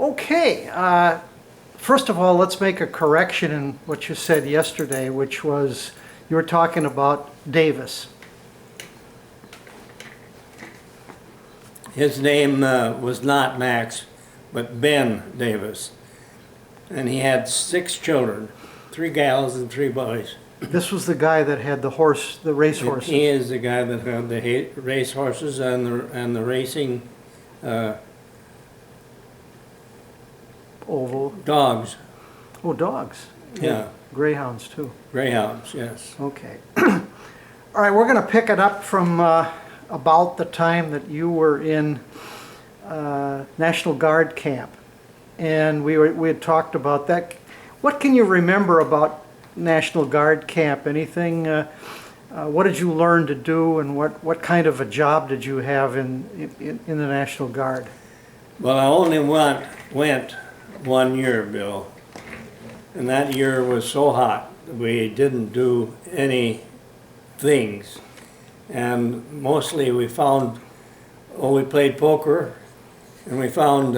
Okay, first of all, let's make a correction in what you said yesterday, which was you were talking about Davis. His name was not Max, but Ben Davis. And he had 6 children, 3 gals and 3 boys. This was the guy that had the race horses. He is the guy that had the race horses and the racing Oval. dogs. Oh, dogs. Yeah, Greyhounds too. greyhounds, yes. Okay. All right, we're going to pick it up from about the time that you were in National Guard camp. And we had talked about that. What can you remember about National Guard camp? Anything? What did you learn to do, and what kind of a job did you have in the National Guard? Well, I only went 1 year, Bill. And that year was so hot, we didn't do any things. And mostly we found, we played poker, and we found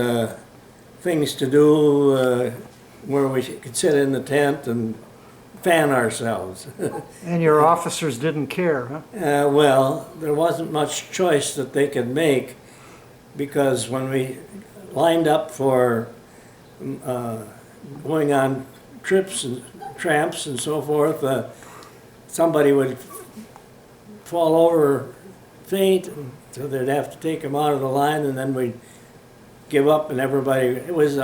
things to do where we could sit in the tent and fan ourselves. And your officers didn't care, huh? Well, there wasn't much choice that they could make, because when we lined up for going on trips and tramps and so forth, somebody would fall over, faint, and so they'd have to take them out of the line, and then we'd give up, and everybody, it was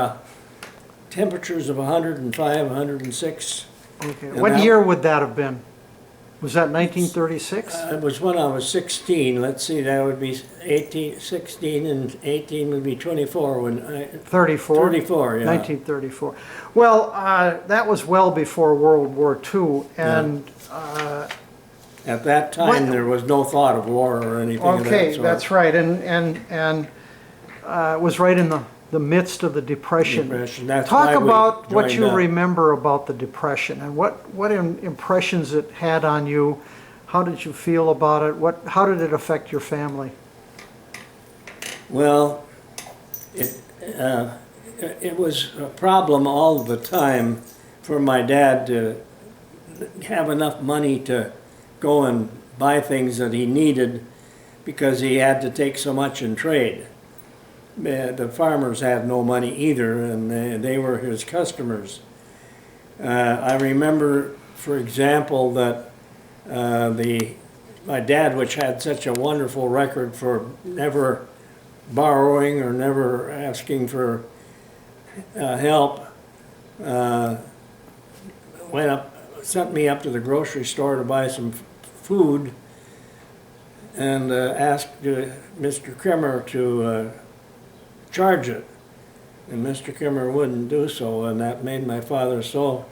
temperatures of 105, 106. Okay. What year would that have been? Was that 1936? It was when I was 16. Let's see, that would be 16, and 18 would be 24 when I... 34? 34, yeah. 1934. Well, that was well before World War II, and... At that time, there was no thought of war or anything of that Okay, sort. that's right, and it was right in the midst of the Depression. That's Talk why we about what joined you up. remember about the Depression, and what impressions it had on you. How did you feel about it? How did it affect your family? Well, it was a problem all the time for my dad to have enough money to go and buy things that he needed, because he had to take so much in trade. The farmers had no money either, and they were his customers. I remember, for example, that my dad, which had such a wonderful record for never borrowing or never asking for help, sent me up to the grocery store to buy some food, and asked Mr. Krimmer to charge it, and Mr. Krimmer wouldn't do so, and that made my father so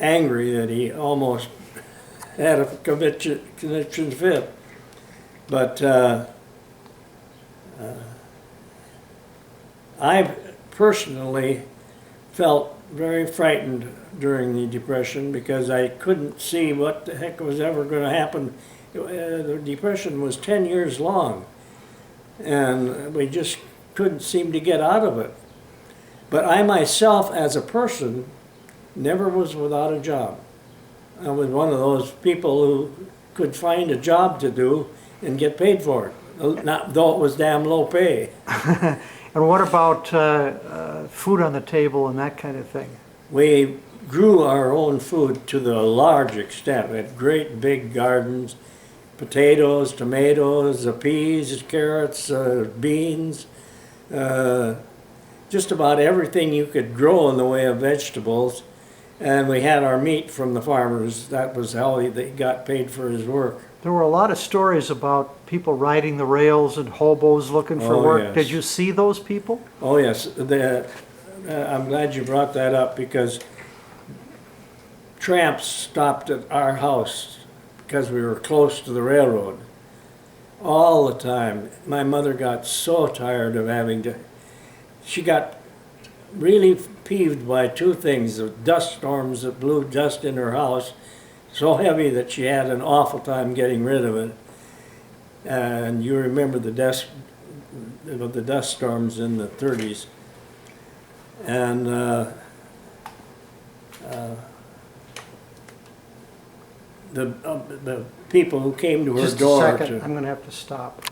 angry that he almost had a conniption fit. But I personally felt very frightened during the Depression, because I couldn't see what the heck was ever going to happen. The Depression was 10 years long, and we just couldn't seem to get out of it. But I myself, as a person, never was without a job. I was one of those people who could find a job to do and get paid for it, though it was damn low pay. And what about food on the table and that kind of thing? We grew our own food to the large extent. We had great big gardens, potatoes, tomatoes, peas, carrots, beans, just about everything you could grow in the way of vegetables. And we had our meat from the farmers. That was how they got paid for his work. There were a lot of stories about people riding the rails and hobos looking for work. Yes. Did you see those people? Oh yes, I'm glad you brought that up, because tramps stopped at our house because we were close to the railroad all the time. My mother got so tired of having to, she got really peeved by 2 things: the dust storms that blew dust in her house, so heavy that she had an awful time getting rid of it. And you remember the dust storms in the 30s. And the people who came to her Just a door second, to, I'm gonna have to stop.